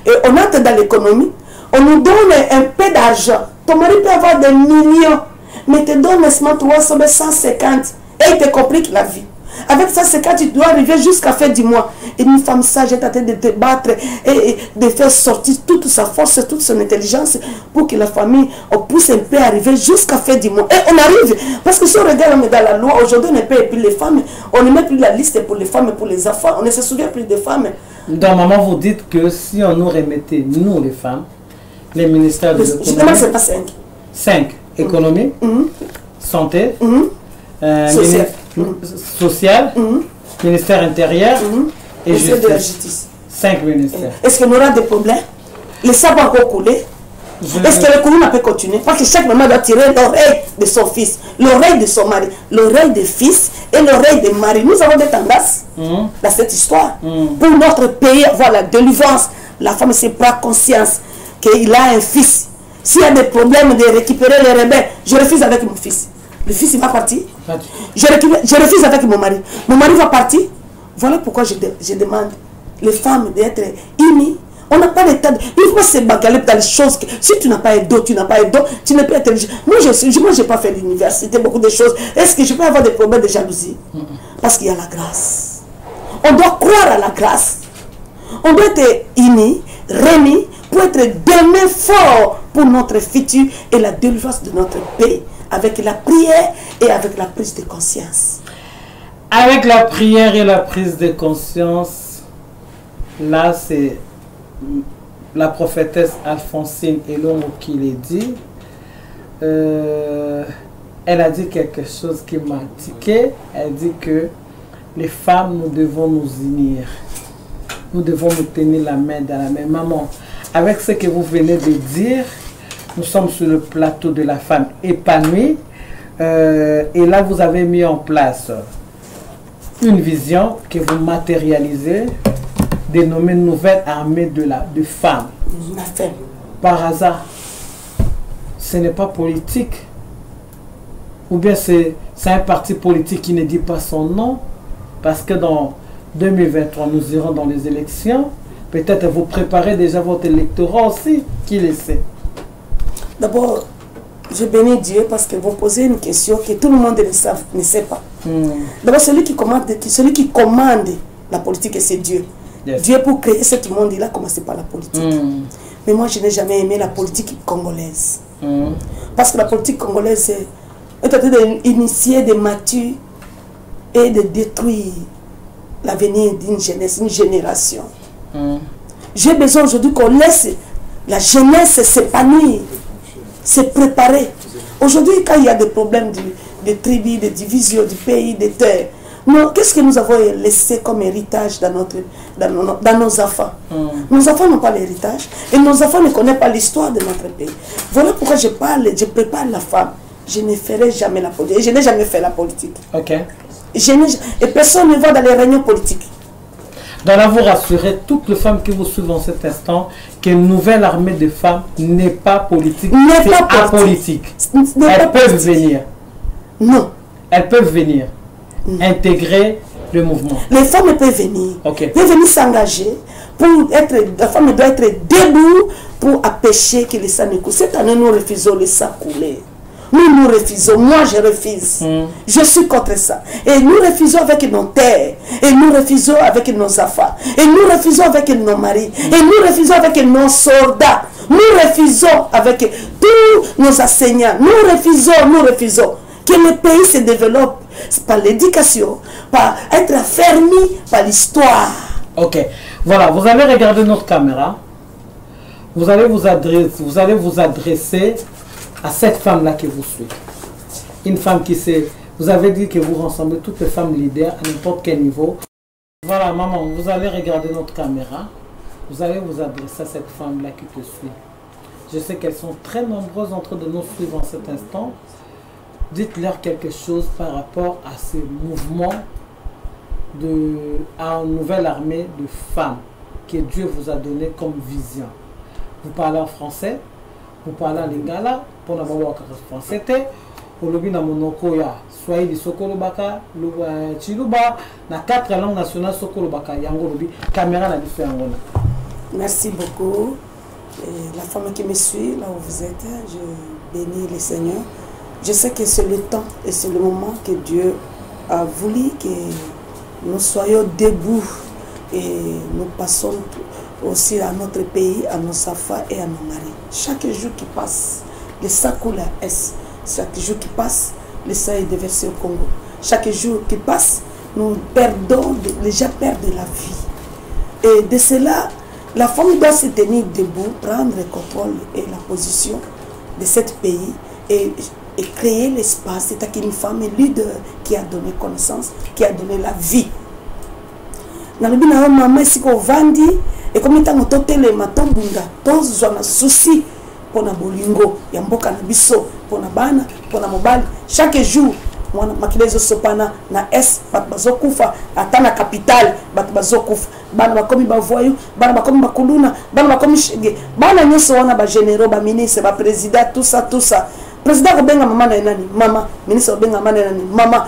Et on entre dans l'économie, on nous donne un peu d'argent. Ton mari peut avoir des millions, mais te donne seulement 300, 150. Et il te complique la vie. Avec ça, c'est quand tu dois arriver jusqu'à fin du mois. Et une femme sage est en train de te battre et de faire sortir toute sa force, toute son intelligence pour que la famille on puisse un peu arriver jusqu'à fin du mois. Et on arrive. Parce que si on regarde, on est dans la loi. Aujourd'hui, on ne paye plus les femmes. On ne met plus la liste pour les femmes et pour les enfants. On ne se souvient plus des femmes. Donc, maman, vous dites que si on nous remettait, nous les femmes, les ministères de l'économie... Justement, c'est pas 5. 5. Économie, santé, social, ministère intérieur et justice. De la justice. 5 ministères. Est-ce qu'on aura des problèmes? Les sables encore couler? Est-ce que le courant peut continuer? Parce que chaque maman doit tirer l'oreille de son fils, l'oreille de son mari, l'oreille des fils et l'oreille des maris. Nous avons des tendances dans cette histoire. Pour notre pays, avoir la délivrance, la femme se prend conscience qu'il a un fils. S'il y a des problèmes de récupérer les rebelles, je refuse avec mon fils. Le fils, il va partir. Je refuse avec mon mari. Mon mari va partir. Voilà pourquoi je demande les femmes d'être unies. On n'a pas le temps. Il faut se bagarrer dans les choses. Si tu n'as pas un dos, tu n'as pas un dos, tu n'es pas intelligent. Moi, je n'ai pas fait l'université, beaucoup de choses. Est-ce que je peux avoir des problèmes de jalousie? Parce qu'il y a la grâce. On doit croire à la grâce. On doit être unis, réunis, pour être demain fort pour notre futur et la délivrance de notre pays. Avec la prière et avec la prise de conscience. Avec la prière et la prise de conscience, là c'est la prophétesse Alphonsine Elongo qui l'a dit. Elle a dit quelque chose qui m'a tiqué. Elle dit que les femmes, nous devons nous unir. Nous devons nous tenir la main dans la main. Maman, avec ce que vous venez de dire, nous sommes sur le plateau de la femme épanouie. Et là, vous avez mis en place une vision que vous matérialisez, dénommée Nouvelle Armée de femmes. Par hasard, ce n'est pas politique. Ou bien c'est un parti politique qui ne dit pas son nom. Parce que dans 2023, nous irons dans les élections. Peut-être vous préparez déjà votre électorat aussi, qui le sait. D'abord, je bénis Dieu parce que vous posez une question que tout le monde ne sait pas. D'abord, celui qui commande la politique, c'est Dieu. Yes. Dieu, pour créer ce monde, il a commencé par la politique. Mais moi, je n'ai jamais aimé la politique congolaise. Parce que la politique congolaise est en train d'initier, de mature et de détruire l'avenir d'une jeunesse, une génération. J'ai besoin aujourd'hui qu'on laisse la jeunesse s'épanouir, se préparer. Aujourd'hui, quand il y a des problèmes de tribus, de division du pays, de terre, qu'est-ce que nous avons laissé comme héritage dans nos enfants? Nos enfants n'ont pas l'héritage et nos enfants ne connaissent pas l'histoire de notre pays. Voilà pourquoi je parle, je prépare la femme. Je ne ferai jamais la politique. Je n'ai jamais fait la politique. Ok. Et personne ne va dans les réunions politiques. Donc là, vous rassurez toutes les femmes qui vous suivent en cet instant qu'une nouvelle armée de femmes n'est pas politique, c'est apolitique. Elles peuvent venir. Non. Elles peuvent venir. Intégrer le mouvement. Les femmes peuvent venir. Okay. Peuvent venir s'engager. La femme doit être debout pour empêcher que le sang ne coule. Cette année, nous refusons le sang couler. Nous refusons, moi je refuse. Je suis contre ça. Et nous refusons avec nos terres. Et nous refusons avec nos enfants. Et nous refusons avec nos maris. Et nous refusons avec nos soldats. Nous refusons avec tous nos enseignants. Nous refusons que le pays se développe par l'éducation, par être affermi par l'histoire. Ok. Voilà, vous allez regarder notre caméra. Vous allez vous adresser à cette femme-là qui vous suit. Une femme qui sait, vous avez dit que vous rassemblez toutes les femmes leaders à n'importe quel niveau. Voilà, maman, vous allez regarder notre caméra. Vous allez vous adresser à cette femme-là qui te suit. Je sais qu'elles sont très nombreuses en train de nous suivre en cet instant. Dites-leur quelque chose par rapport à ce mouvement à une nouvelle armée de femmes que Dieu vous a donné comme vision. Vous parlez en français, vous parlez en lingala, pour ne pas français, au lobby na monoko ya Swahili sokolo baka, chiluba na 4 langues nationales sokolo baka yango lobby caméra na biso yango. Merci beaucoup. Et la femme qui me suit là où vous êtes, je bénis le Seigneur. Je sais que c'est le temps et c'est le moment que Dieu a voulu que nous soyons debout et nous passons aussi à notre pays, à nos enfants et à nos maris. Chaque jour qui passe, le sang coule à Est. Chaque jour qui passe, le sang est déversé au Congo. Chaque jour qui passe, nous perdons, les gens perdent la vie. Et de cela, la femme doit se tenir debout, prendre le contrôle et la position de ce pays et créer l'espace. C'est une femme leader qui a donné connaissance, qui a donné la vie. Dans le but de maman, si on vandi, et comme il y a télé, matambunga, tous ont un souci pour na bolingo, yamboka na biso, pour na bana, pour na mobile. Chaque jour, makilezo sopana na S, bazokufa, ata na capitale, bazokufa. Bana bakomi bavoyu, bana bakomi bakuluna, bana bakomi shege, bana nyoso wana ba généraux, ba ministre, ba président, tout ça. Président kobenga mama na nani? Mama. Ministre kobenga mama na nani? Mama.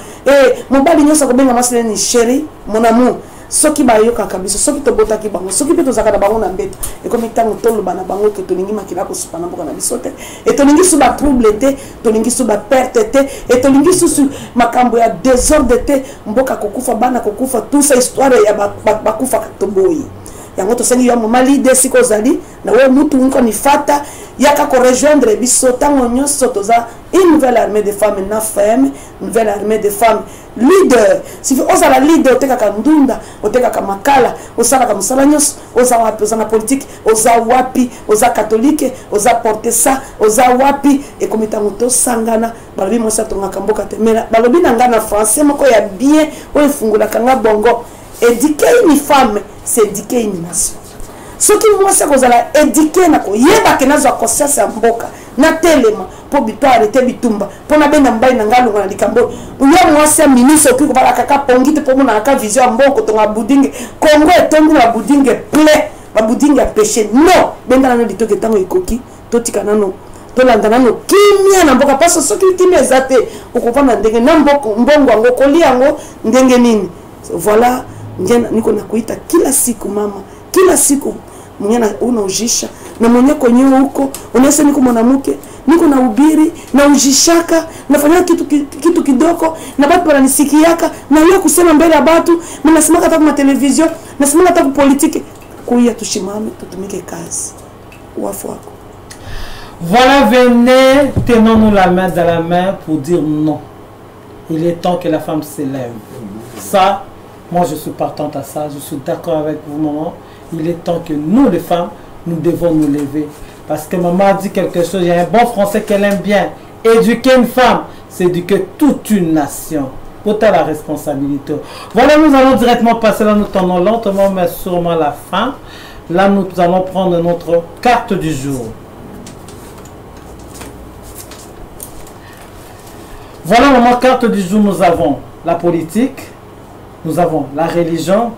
Mobali nyoso kobenga masile ni chéri, mon amour. Soki ba yoka kabiso, soki to botaki bango, soki pe to zakana bango na mbeto. Et comme tango tolo bana bango ke to lingi makila ko supana mboka na biso te. Et to lingi su ba trouble te, to lingi su ba perte te, et to lingi su makambo ya désordre te, mboka kokufa bana kokufa, tout ça histoire ya bakufa katoboyi. Yango to sengi yo mama leader siko zali na we mutu nko ni fata yaka ko rejoindre biso tango nyonso toza une nouvelle armée de femmes na femme, nouvelle armée de femmes leader. Si oza la leader oteka ka ndunda, oteka ka makala, osala ka musala nyonso, oza wapi, oza na politique, oza wapi, oza catholique, oza porter ça, oza wapi et comme tango to sangana balobi mosa tonga kamboka temela balobi na ngana français moko ya bien o efungula kanga bongo. Éduquer une femme, c'est éduquer une nation. Ce qui moi c'est que la éduquer nako yeba ke nazo conscience ya mboka na telema pour bito arrêter bitumba pour na bena mbai na ngalo na likambo uya moi c'est ministre qui ko bala kaka pongite pour na ka vision mboko to ngabudinge Congo etongi na budinge plein ba budinge a péché non benda na litoke tango ikoki totika nano tolandana no kimia na mboka paso soki kimia ezate okopana ndenge na mboko mbongo ngo kolia ngo ndenge nini voilà niko nakuita kila siku mama, kila siku mwenye unaujisha na mwenye kwenye huko unaweza niko mwanamke niko na ubiri na ujishaka nafanya kitu kidogo na watu wananisikiaka na leo kusema mbele ya watu mimi nasema hata kwa television nasema hata kwa politiki kuya tushimame tutumike kazi wafu wako. Voilà, venez, tenons-nous la main dans la main pour dire non. Il est temps que la femme s'élève. Ça, moi je suis partante à ça, je suis d'accord avec vous maman. Il est temps que nous les femmes, nous devons nous lever. Parce que maman a dit quelque chose, il y a un bon français qu'elle aime bien. Éduquer une femme, c'est éduquer toute une nation. Autant la responsabilité. Voilà, nous allons directement passer là, nous tournons lentement mais sûrement la fin. Là, nous allons prendre notre carte du jour. Voilà, maman, carte du jour, nous avons la politique, nous avons la religion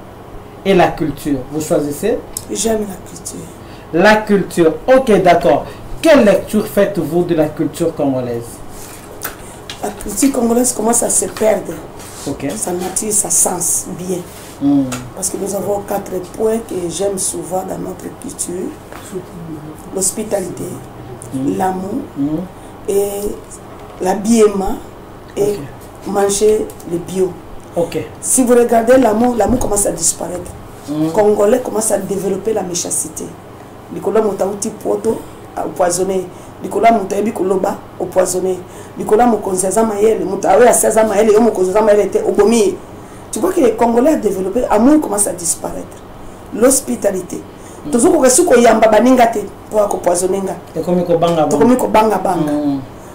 et la culture. Vous choisissez? J'aime la culture. La culture, ok, d'accord. Quelle lecture faites-vous de la culture congolaise? La culture congolaise commence à se perdre. Ok. Ça nature, ça sens bien. Parce que nous avons 4 points que j'aime souvent dans notre culture. L'hospitalité, l'amour et l'habillement et manger le bio. Ok. Si vous regardez l'amour commence à disparaître. Congolais commence à développer la méchanceté. Nicolas Moutauti Poto empoisonné. Nicolas Moutaebi Koloba empoisonné. Nicolas Mokonzaza Maël, Moutawe à 16 ans Maël et Mokonzaza Maël était obomi. Tu vois que les Congolais ont développé, l'amour commence à disparaître. L'hospitalité. Toujours que ce qu'on y a babangate pour empoisonner. Et comme il banga banga.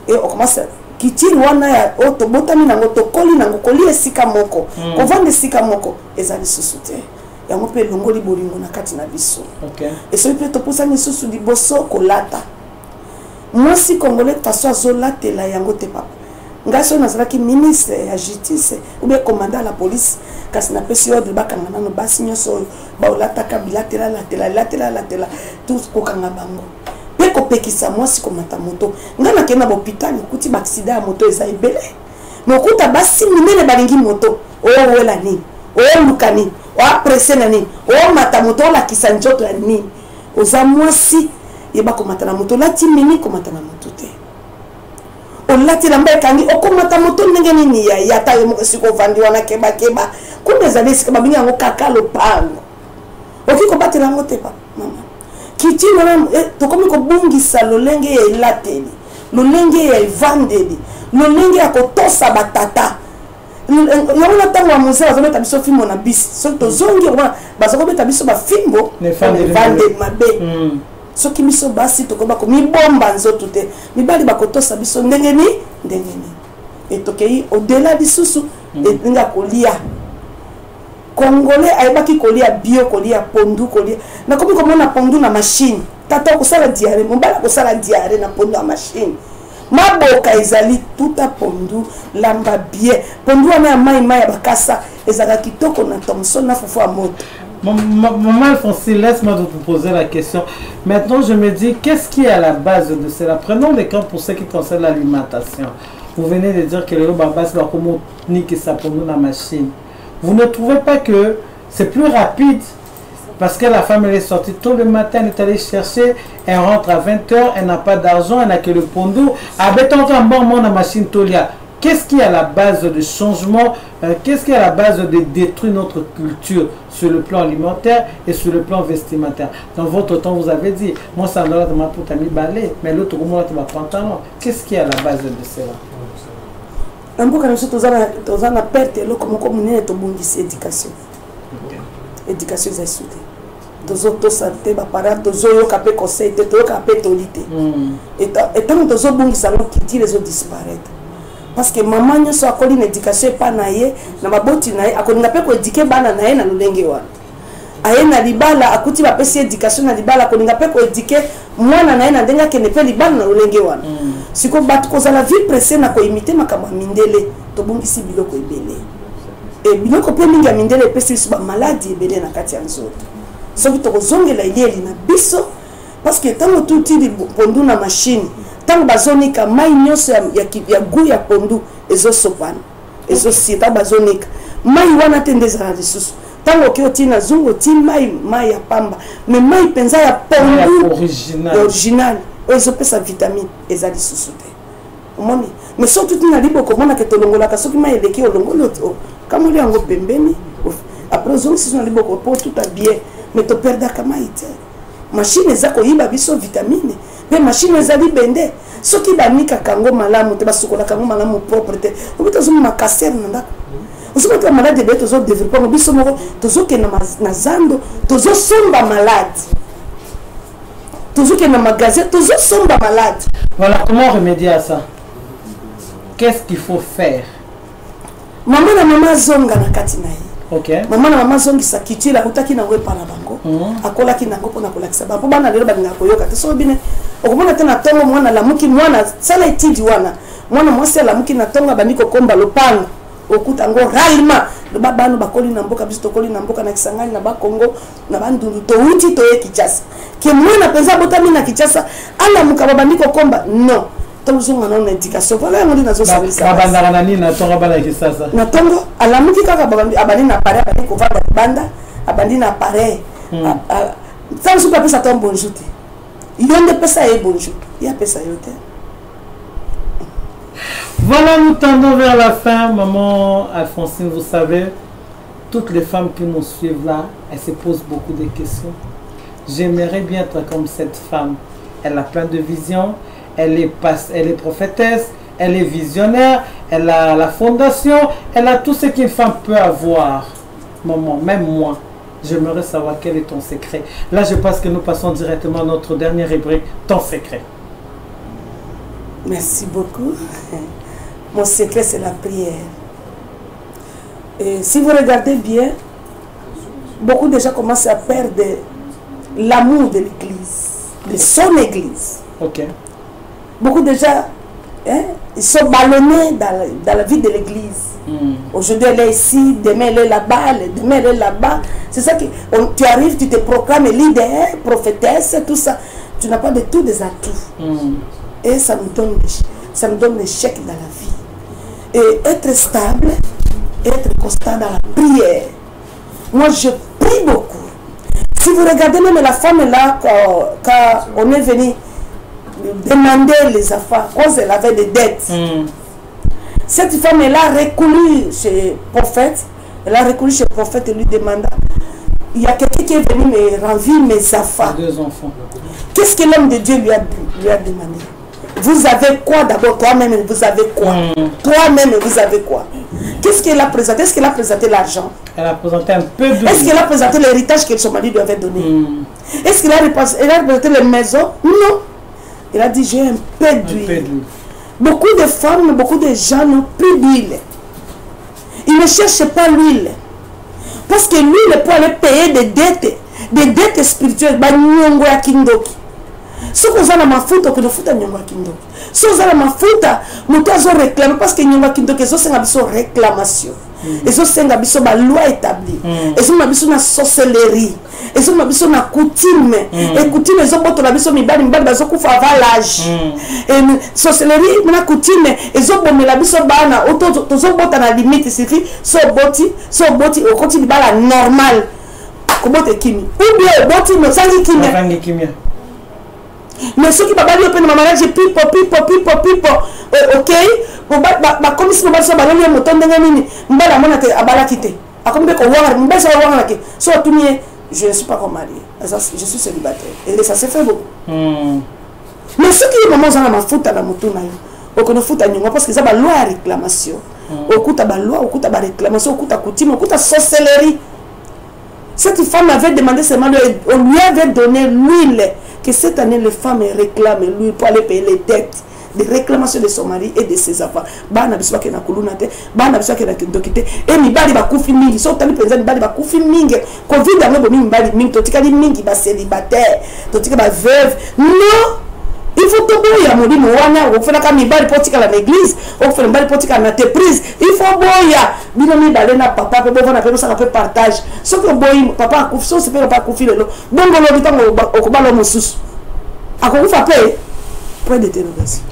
Et on commence à kitiri wana ya otobotami na ngotokoli na ngokoli esika moko. Ko vendre esika moko ezali susute. Ya mope longoli bolingo na kati na biso. Okay. Et ce peut te pousser susu di boso kolata. Moi si congolais façon azolate la yango te papa. Ngaso nazalaki ministre ya justice ou bien commandant la police kasi na pesi ordre bakanga na basi nyoso ba olata ka bilatera latela tout ko kanga bango. Peko pekisa moi si komata moto. Ngana kena ba hôpital kuti ba accident ya moto eza ebele. Mokuta basi minene balingi moto. O wela ni. O lukani. O apresse na ni. O mata moto la kisanjoto ya ni. Oza moi si yeba komata na moto lati mini komata na moto te. Olati lamba kangi okomata moto ndenge nini ya yata yo moko siko vandi wana keba kumbe za desi kaba binga ngokaka lopango okiko batela ngote pa mama kiti wana tokomi ko bungisa lolenge ya ilateli lolenge ya ivandeli lolenge ya kotosa batata yona tango wa museo azobeta biso fimbo na bisi so tozongi wana bazobeta biso ba fimbo vande mabe soki biso basi tokoba ko mibomba nzoto te mibali bakotosa biso ndenge ni etokei au-delà bisusu etinga kolia congolais ayebaki kolia bio kolia pondu kolia na komi komona pondu na machine tata kosala diarrhée mobala kosala diarrhée na pondu na machine maboka ezali tuta pondu lamba bien pondu wana mai ya bakasa ezaka kitoko na Thomson na fufu a moto. Maman Alphonsine, laisse-moi vous poser la question. Maintenant, je me dis, qu'est-ce qui est à la base de cela? Prenons l'exemple pour ce qui concerne l'alimentation. Vous venez de dire que le babas leur communique ça pour nous la machine. Vous ne trouvez pas que c'est plus rapide? Parce que la femme elle est sortie tôt le matin, elle est allée chercher, elle rentre à 20h, elle n'a pas d'argent, elle n'a que le pondou. Ah ben tant qu'un bon monde la machine tolia. Qu'est-ce qui est à la base de changement? Qu'est-ce qui est à la base de détruire notre culture sur le plan alimentaire et sur le plan vestimentaire? Dans votre temps, vous avez dit, moi ça doit être ma pour mis balai, mais l'autre moi tu vas pantalon. Qu'est-ce qui est à la base de cela? Un peu comme ça, tous en a perdu le comme on est au bon éducation. Éducation c'est soudé. Tous autres santé, bah par exemple, tous autres capé conseil, tous autres capé tolité. Et tant que tous autres bon salon qui dit les autres disparaître. Parce que maman nyo so akoli na éducation pa na ye na maboti na ye akoli ngape ko éduquer bana na ye na lolenge wana aye na libala akuti ba pesi éducation na libala akoli ngape ko éduquer mwana na ye na ndenga ke ne pe libala na lolenge wana siko bat ko za la vie pressée na ko imiter makaba mindele to bongisi biloko ebele e biloko pe mingi ya mindele pesi biso ba maladie ebele na kati ya nzoto soki to kozongela ili na biso parce que tango tuti di pondu na machine tant bazonika mai nyonso ya gu ya pondu ezosopana ezosita bazonika mai wana te ndezala lisusu tango ki otina zungu ti mai ya pamba mais mai penza ya pondu original ozo pesa vitamine ezali susute omoni mais surtout tina liboko mona ke tolongola ka soki mai eleki olongolo kama li yango pembeni après ozongi si na liboko po tout habillé mais to perda kama ite machine ezako yiba biso vitamine mais machine ezali bende soki banika kango malamu te basukola kango malamu propre te obita zo makasser nanda osoki to malade de tozo développer no biso moko tozo ke na zando tozo somba malade tozo ke na magasin tozo somba malade. Voilà, comment remédier à ça? Qu'est-ce qu'il faut faire? Maman zonga na kati na ye. OK. Maman zongi sa kitila utaki na wepa na bango. Akola ki nango pona kolakisa ba. Po bana lelo baninga koyoka te so bine. Okomona te na tongo mwana lamuki mwana sala itidi wana. Mwana mwasi lamuki na tonga baniko komba lopanga. Okuta ngo ralima. Le babano bakoli na mboka biso tokoli na mboka na Kisangani na Bakongo na bandundu to uti to ye Kinshasa. Ke mwana penza botami na Kinshasa ala muka baniko komba non. Tozonga na indication voilà ngoli nazo sabisa babanda na nini na tonga bana kisasa na tongo alamuki kaka babandi abani na pare abani ko vanda banda abandi na pare ça je peux pas ça ton bonjour te yonde pesa e bonjour ya pesa yote. Voilà, nous tendons vers la fin. Maman Alphonsine, vous savez, toutes les femmes qui nous suivent là, elles se posent beaucoup de questions. J'aimerais bien être comme cette femme. Elle a plein de visions. Elle est prophétesse, elle est visionnaire, elle a la fondation, elle a tout ce qu'une femme peut avoir. Maman, même moi, j'aimerais savoir quel est ton secret. Là, je pense que nous passons directement à notre dernière rubrique, ton secret. Merci beaucoup. Mon secret, c'est la prière. Et si vous regardez bien, beaucoup de gens commencent à perdre l'amour de l'église, de son église. Ok. Beaucoup de gens, ils sont ballonnés dans la vie de l'église. Aujourd'hui, elle est ici, demain, elle est là-bas, demain, elle est là-bas. C'est ça que tu arrives, tu te proclames leader, prophétesse, tout ça. Tu n'as pas de tout des atouts. Et ça nous donne l'échec dans la vie. Et être stable, être constant dans la prière. Moi, je prie beaucoup. Si vous regardez même la femme là, quand on est venu demander les affaires, cause elle avait des dettes. Cette femme, elle a recouru chez le prophète. Elle a recouru chez le prophète et lui demanda, il y a quelqu'un qui est venu me renvoyer mes affaires. 2 enfants. Qu'est-ce que l'homme de Dieu lui a demandé? Vous avez quoi d'abord? Toi-même, vous avez quoi? Toi-même, vous avez quoi? Qu'est-ce qu'elle a présenté? Est-ce qu'elle a présenté l'argent? Elle a présenté un peu de... Est-ce qu'elle a présenté l'héritage que son mari lui avait donné? Est-ce qu'elle a présenté les maisons? Non. Elle a dit, j'ai un peu d'huile. Beaucoup de femmes, beaucoup de gens n'ont plus d'huile. Ils ne cherchent pas l'huile. Parce que l'huile peut aller payer des dettes spirituelles. Si vous avez ma faute, que vous faites nyonga kindoki. Si vous avez ma faute, nous devons réclamer parce que nyonga kindoki, c'est une réclamation. Et c'est une loi établie. Et c'est une sorcellerie. Et c'est une coutume. Et coutume, c'est une l'âge. Et sorcellerie, une coutume, et c'est une limite. Il suffit, c'est boti, au côté de la normale. Comment tu es kimi? Ou bien, boti, mais ça dit kimi. Mais ceux qui m'ont dit que maman j'ai pipo ok comme si maman ça balonne moto ndenge nini mbala mona te abala kité akombe ko wanga mbesa wanga ke so tumie je ne suis pas comme marié je suis célibataire et ça s'est fait beaucoup mais ceux qui maman ça na mafuta na moto na yo okono futa nyonga parce que ça ba loi à réclamation okuta ba loi okuta ba réclamation okuta coutume okuta sorcellerie. Cette femme avait demandé seulement, on lui avait donné l'huile, que cette année les femmes réclament l'huile pour aller payer les dettes, des réclamations de son mari et de ses enfants. Bana biswa ke na kulunate, bana biswa ke na kindokite, et mi bali ba kufi mingi, so tali penza mi bali ba kufi mingi, Covid a bo mi bali mingi, totika di mingi ba célibataire, totika ba veuve. Non! Il faut tout boya modi mowana, on fait la camibali potika à l'église, on fait le bali potika à l'entreprise. Il faut boya. Bino mi balena papa pe bon appel ça peut partage. Ce que boy papa a confiance, c'est pas confier le. Bon bon le temps au kobalo mosus. A ko fa payer. Point d'interrogation.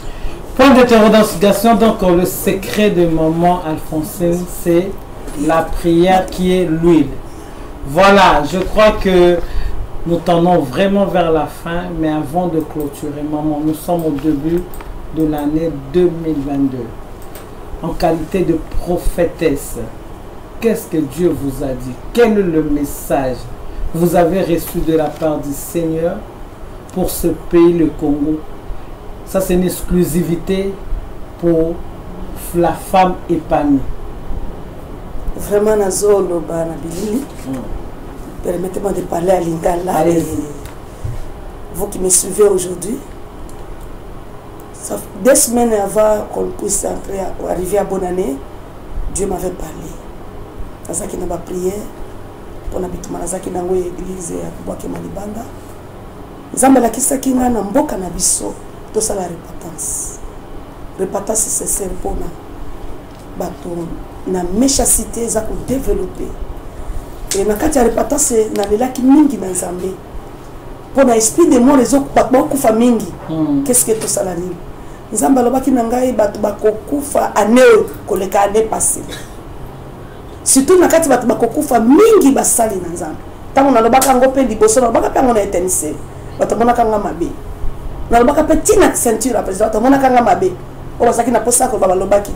Point d'interrogation, donc le secret de maman Alphonsine, c'est la prière qui est l'huile. Voilà, je crois que nous tendons vraiment vers la fin, mais avant de clôturer, maman, nous sommes au début de l'année 2022. En qualité de prophétesse, qu'est-ce que Dieu vous a dit? Quel est le message que vous avez reçu de la part du Seigneur pour ce pays, le Congo? Ça, c'est une exclusivité pour la femme épanouie. Vraiment, Nazolo, Banabili. Permettez-moi de parler à Lingala. Vous qui me suivez aujourd'hui, 2 semaines avant qu'on puisse arriver à bonne année, Dieu m'avait parlé. Nazaki n'a pas prié pour n'habiter Nazaki dans l'église à Kubaki Malibanda. Zambala kisaki nga na mboka na biso to sala repentance. Repentance c'est sincère pour na bato na méchacité za ko développer. Et na kati ya repentance na lelaki mingi na Nzambe. Pour na esprit de mort les autres bakufa mingi. Qu'est-ce que to sala ni? Nzamba lobaki na ngai bato bakokufa année koleka année passée. Surtout na kati bato bakokufa mingi basali na Nzambe. Tango na lobaka ngope liboso na lobaka pe ngona éternité. Bato mona kanga mabe. Na lobaka pe tina ceinture après bato mona kanga mabe. O basaki na posa ko baba lobaki.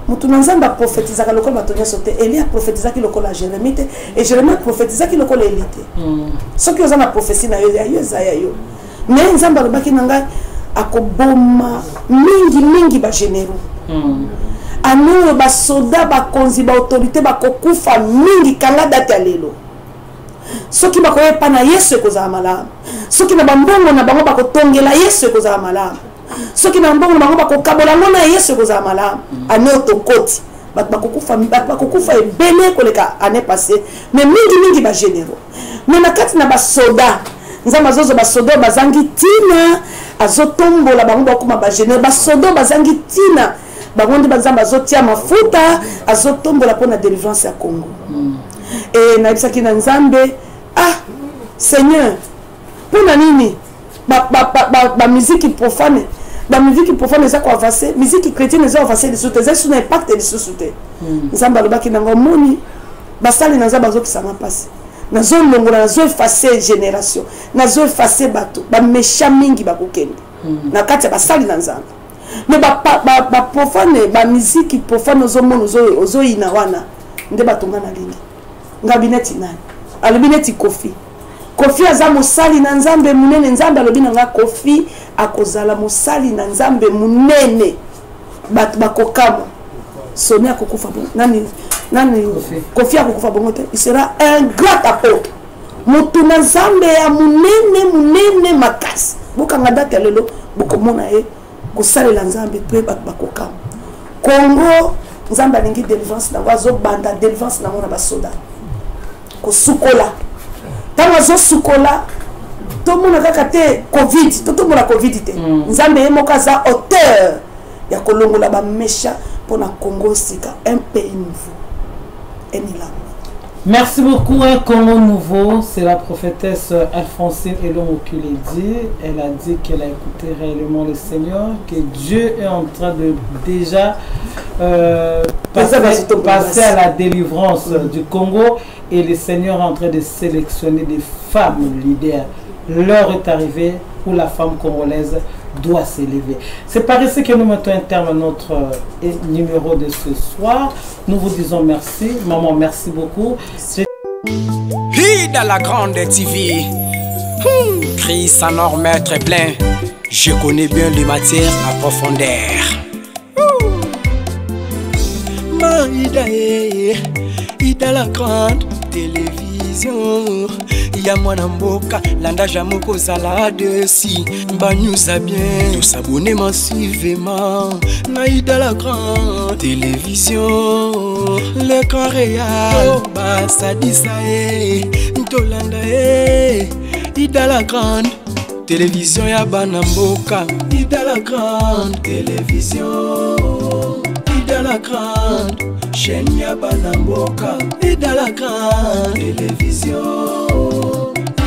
Mutu na Nzamba prophétisaka lokola bato nyoso te. Elia prophétisaki lokola Jérémie te et Jérémie prophétisaki lokola Élie te. Soki oza na prophétie na yo ya yo. Mais Nzamba lobaki na ngai akoboma mingi ba généraux. Anu ba soda ba konzi ba autorité ba kokufa mingi kanga date ya lelo. Soki ba koyepa na Yesu ekozala malamu. Soki na bambongo na bango ba kotongela Yesu ekozala malamu. Soki na mbongo na bango ba kokabola ngo na Yesu ekozala malamu. Ane otokoti ba kokufa ebele koleka année passée mais mingi ba généraux. Mais na kati na ba soda Nzamba zozo ba soda bazangi tina azotombola bango ba kuma ba généraux ba soda bazangi tina bangondi banzamba azotia mafuta azotombola pour la délivrance ya Congo. Et na bisaki na Nzambe Seigneur pour na nini ba musique profane ça ko avancer musique chrétienne ça avancer de soute ça na impact de soute. Nzamba lobaki na ngomoni basali na Nzamba zo kisama passe nazo longola nazo effacer génération nazo effacer bato ba méchant mingi ba kokende na kati basali na Nzamba. Mais ba profane ba musique profane ozo ina wana nde batonga na lingi ngabineti nani alobineti Kofi aza mosali na Nzambe munene Nzambe alobina nga Kofi akozala mosali na Nzambe munene bat bakokama Sonia akokufa bon nani Kofi akokufa bongo te il sera un grand apôtre mutu na Nzambe ya munene makasi bokanga date lelo bokomona ye kosalela Nzambe pe bakokama Congo Nzambe alingi délivrance na wazo banda délivrance na mona basoda ko sukola tango zo sukola to mona kaka te covid to mona covid te Nzambe ye moko aza auteur ya kolongola ba méchant pour na Congo sika un pays nouveau enila. Merci beaucoup, un Congo nouveau. C'est la prophétesse Alphonsine Elongo qui l'a dit. Elle a dit qu'elle a écouté réellement le Seigneur, que Dieu est en train de déjà passer à la délivrance du Congo et le Seigneur est en train de sélectionner des femmes leaders. L'heure est arrivée où la femme congolaise doit s'élever. C'est par ici que nous mettons un terme à notre numéro de ce soir. Nous vous disons merci. Maman, merci beaucoup. Dans la grande TV, Chris Sanor maître plein. Je connais bien les matières à profondeur. Ida la grande télévision. Ya mwana mboka landa jamoko zala desi banyusa bien tous s'abonner massivement Naïda la grande télévision l'écran réel basadisa ntolanda Ida la grande télévision ya bana mboka Ida la grande télévision Ida la grande chaîne ya bana mboka Ida la grande télévision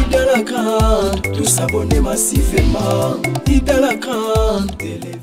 Ida la grande, tous s'abonner massivement. Ida la grande télé.